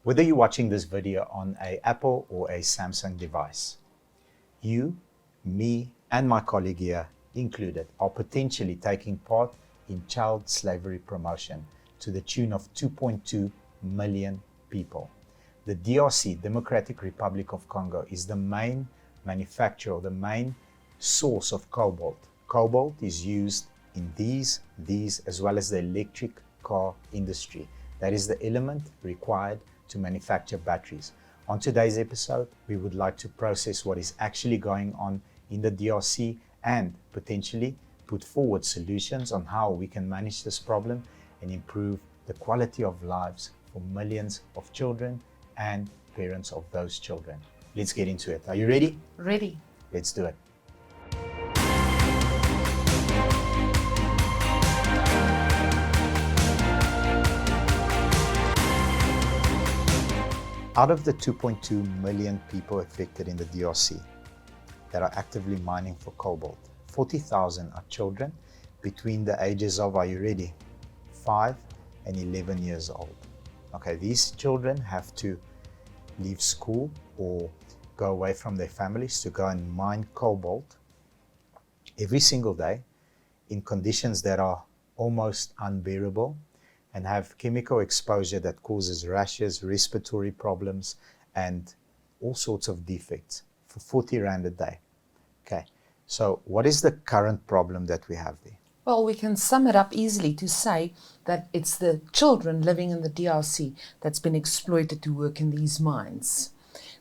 Whether you're watching this video on an Apple or a Samsung device, you, me, and my colleague here included are potentially taking part in child slavery promotion to the tune of 2.2 million people. The DRC, Democratic Republic of Congo, is the main manufacturer, the main source of cobalt. Cobalt is used in these as well as the electric car industry. That is the element required to manufacture batteries. On today's episode, we would like to process what is actually going on in the DRC and potentially put forward solutions on how we can manage this problem and improve the quality of lives for millions of children and parents of those children. Let's get into it. Are you ready? Ready. Let's do it. Out of the 2.2 million people affected in the DRC that are actively mining for cobalt, 40,000 are children between the ages of, are you ready, 5 and 11 years old. Okay, these children have to leave school or go away from their families to go and mine cobalt every single day in conditions that are almost unbearable, and have chemical exposure that causes rashes, respiratory problems, and all sorts of defects for 40 Rand a day. Okay, so what is the current problem that we have there? Well, we can sum it up easily to say that it's the children living in the DRC that's been exploited to work in these mines.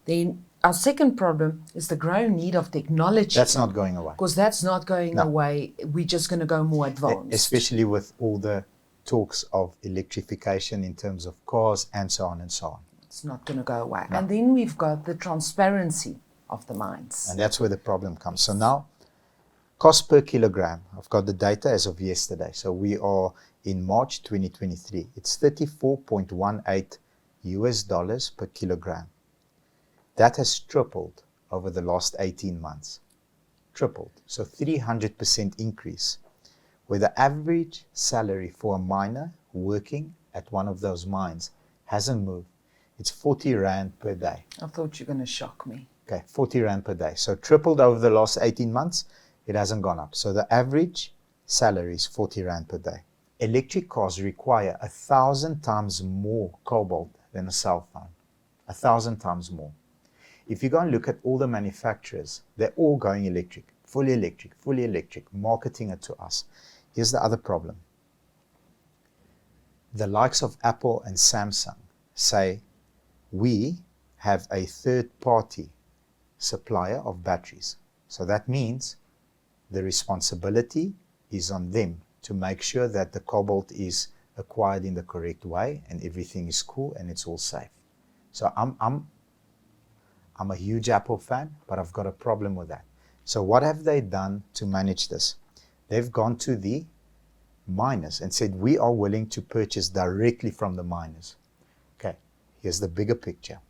Then our second problem is the growing need of technology. That's not going away. Because that's not going away. We're just going to go more advanced. Especially with all the talks of electrification in terms of cars and so on and so on. It's not going to go away. No. And then we've got the transparency of the mines. And that's where the problem comes. So now, cost per kilogram, I've got the data as of yesterday. So we are in March 2023. It's $34.18 US per kilogram. That has tripled over the last 18 months. Tripled. So 300% increase. Where the average salary for a miner working at one of those mines hasn't moved. It's 40 Rand per day. I thought you were going to shock me. Okay, 40 Rand per day. So tripled over the last 18 months, it hasn't gone up. So the average salary is 40 Rand per day. Electric cars require 1,000 times more cobalt than a cell phone. 1,000 times more. If you go and look at all the manufacturers, they're all going electric, fully electric, marketing it to us. Here's the other problem. The likes of Apple and Samsung say, we have a third-party supplier of batteries. So that means the responsibility is on them to make sure that the cobalt is acquired in the correct way and everything is cool and it's all safe. So I'm a huge Apple fan, but I've got a problem with that. So what have they done to manage this? They've gone to the miners and said, we are willing to purchase directly from the miners. Okay, here's the bigger picture.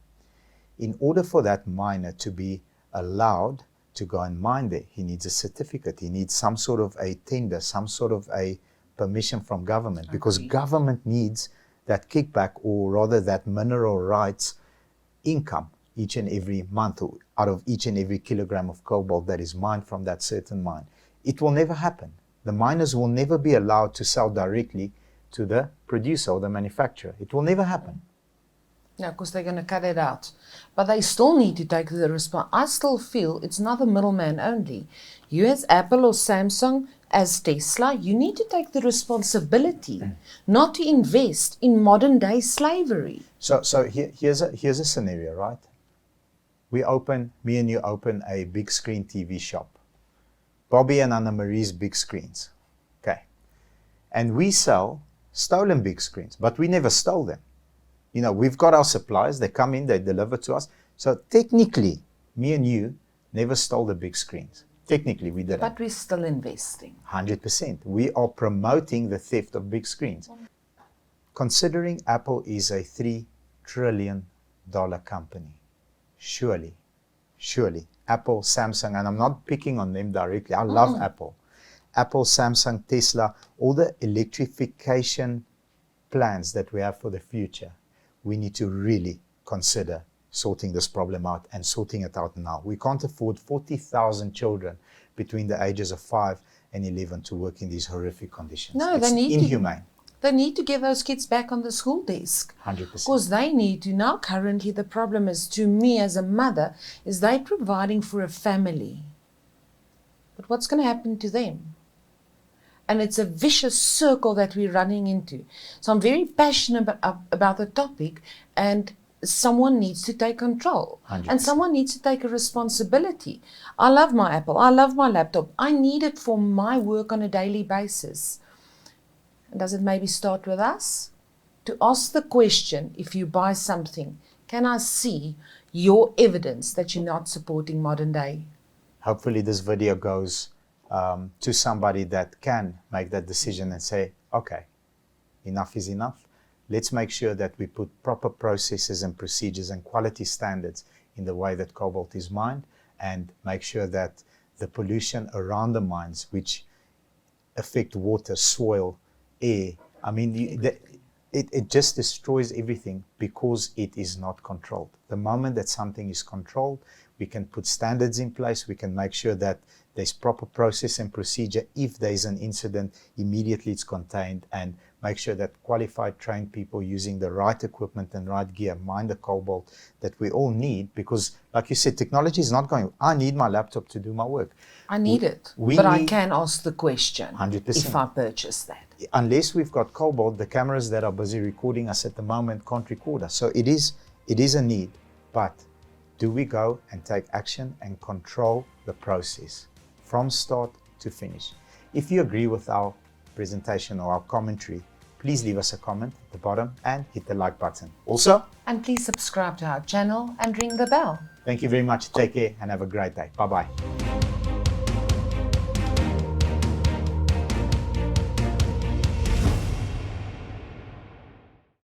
In order for that miner to be allowed to go and mine there, he needs a certificate. He needs some sort of a tender, some sort of a permission from government, because government needs that kickback, or rather that mineral rights income each and every month out of each and every kilogram of cobalt that is mined from that certain mine. It will never happen. The miners will never be allowed to sell directly to the producer or the manufacturer. It will never happen. Yeah, because they're going to cut it out. But they still need to take the response. I still feel it's not the middleman only. You as Apple or Samsung, as Tesla, you need to take the responsibility not to invest in modern day slavery. So here's a scenario, right? Me and you open a big screen TV shop. Bobby and Anna Marie's big screens. Okay. And we sell stolen big screens, but we never stole them. You know, we've got our suppliers, they come in, they deliver to us. So technically, me and you never stole the big screens. Technically, we didn't. But we're still investing. 100%. We are promoting the theft of big screens. Considering Apple is a $3 trillion company, surely, Apple, Samsung, and I'm not picking on them directly. I love Apple. Apple, Samsung, Tesla, all the electrification plans that we have for the future, we need to really consider sorting this problem out and sorting it out now. We can't afford 40,000 children between the ages of 5 and 11 to work in these horrific conditions. No, it's inhumane. They need to get those kids back on the school desk. 100%. Because they need to. Now currently the problem is, to me as a mother, is they providing for a family. But what's going to happen to them? And it's a vicious circle that we're running into. So I'm very passionate about the topic, and someone needs to take control. 100%. And someone needs to take a responsibility. I love my Apple. I love my laptop. I need it for my work on a daily basis. And does it maybe start with us? To ask the question, if you buy something, can I see your evidence that you're not supporting modern day? Hopefully this video goes to somebody that can make that decision and say, okay, enough is enough. Let's make sure that we put proper processes and procedures and quality standards in the way that cobalt is mined, and make sure that the pollution around the mines, which affect water, soil, air, I mean, it just destroys everything because it is not controlled. The moment that something is controlled, we can put standards in place, we can make sure that there's proper process and procedure. If there's an incident, immediately it's contained, and make sure that qualified, trained people using the right equipment and right gear mine the cobalt that we all need. Because, like you said, technology is not going, I need my laptop to do my work. I need it, but I can ask the question 100%. if I purchase that. Unless we've got cobalt, the cameras that are busy recording us at the moment can't record us. So it is a need, but do we go and take action and control the process from start to finish? If you agree with our presentation or our commentary, please leave us a comment at the bottom and hit the like button. Also, And please subscribe to our channel and ring the bell. thank you very much. Take care and have a great day. Bye-bye.